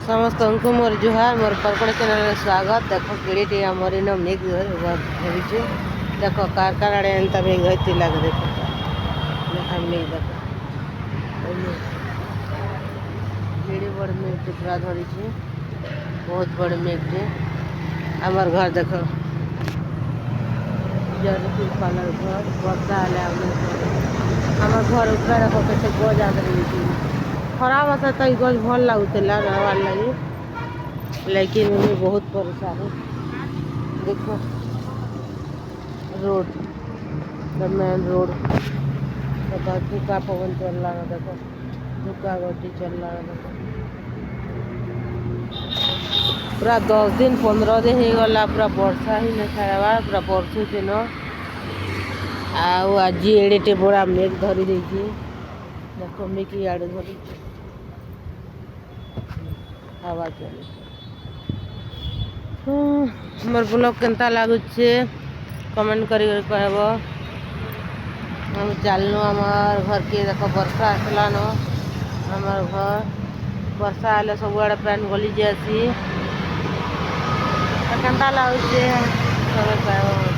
समस्त को मोर जुहार मोर परकड़ चैनल स्वागत। देख किड़ीटे आमर इन मेघ धरी देख कार आड़े एंता मेघ धरती लगे देख मेघ देख किड़ी बड़ मेघटे पूरा धरी बहुत बड़ मेघटे आमर घर देख पालर घर वर्षा आमर घर उपरा देख कैसे गज आगे खरा बसा तो गज भल लगुला रहवार लगे लेकिन उन्हें बहुत परेशान देख रोड मेन रोड धूका पवन चल रहा है देखो धूका गड्डी चल रहा है देखो पूरा 10 दिन 15 दिन हो गला पूरा वर्षा ही नहीं छाड़ा पूरा बरसू दिन आज एड़े बड़ा मेघ धरी देख मेघ आड़े धरी हवा चले मोर ब्लॉग केनता लगुचे कमेंट कर कहब। हम चलनु आमर घर के देख वर्षा आसला न आमर घर वर्षा आले सब आड़े पैन गली जासी केनता लगुचे सब कहब।